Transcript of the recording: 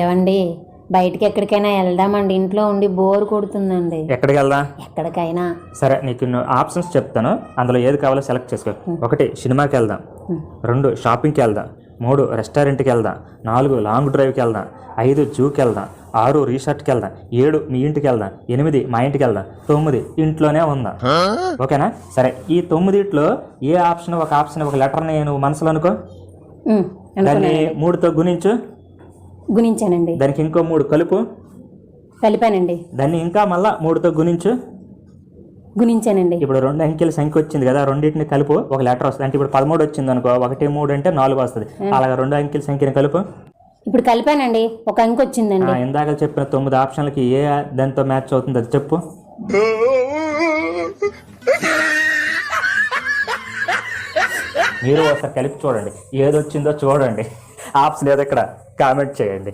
ఏవండి, బయటికి ఎక్కడికైనా వెళ్దామండి. ఇంట్లో ఉండి బోర్ కొడుతుందండి. ఎక్కడికి వెళ్దాం? ఎక్కడికైనా. సరే, నీకు ఆప్షన్స్ చెప్తాను, అందులో ఏది కావాలో సెలెక్ట్ చేసుకో. 1 సినిమాకి వెళ్దాం, 2 షాపింగ్కి వెళ్దాం, 3 రెస్టారెంట్కి వెళ్దాం, 4 లాంగ్ డ్రైవ్కి వెళ్దాం, 5 జూకి వెళ్దాం, 6 రీసార్ట్కి వెళ్దాం, 7 మీ ఇంటికి వెళ్దాం, 8 మా ఇంటికి వెళ్దాం, 9 ఇంట్లోనే ఉందాం. ఓకేనా? సరే, ఈ 9 ఏ ఆప్షన్ ఒక ఆప్షన్ ఒక లెటర్ని నువ్వు మనసులో అనుకో. దాన్ని 3తో గుణించానండి. దానికి ఇంకో 3 కలుపు. కలిపానండి. దాన్ని ఇంకా మళ్ళా 3తో గుణించానండి. ఇప్పుడు 2 అంకెల సంఖ్య వచ్చింది కదా, రెండింటిని కలుపు, ఒక లెటర్ వస్తుంది. అంటే ఇప్పుడు 13 వచ్చింది అనుకో, 1 3 అంటే 4 వస్తుంది. అలాగా 2 అంకెల సంఖ్యని కలుపు. ఇప్పుడు కలిపానండి, ఒక అంకె వచ్చిందండి. ఇందాక చెప్పిన 9 ఆప్షన్లకి ఏ దాంతో మ్యాచ్ అవుతుంది అది చెప్పు. మీరు ఒకసారి కలిపి చూడండి, ఏదొచ్చిందో చూడండి. ఆప్షన్ ఏదో ఇక్కడ కామెంట్ చేయండి.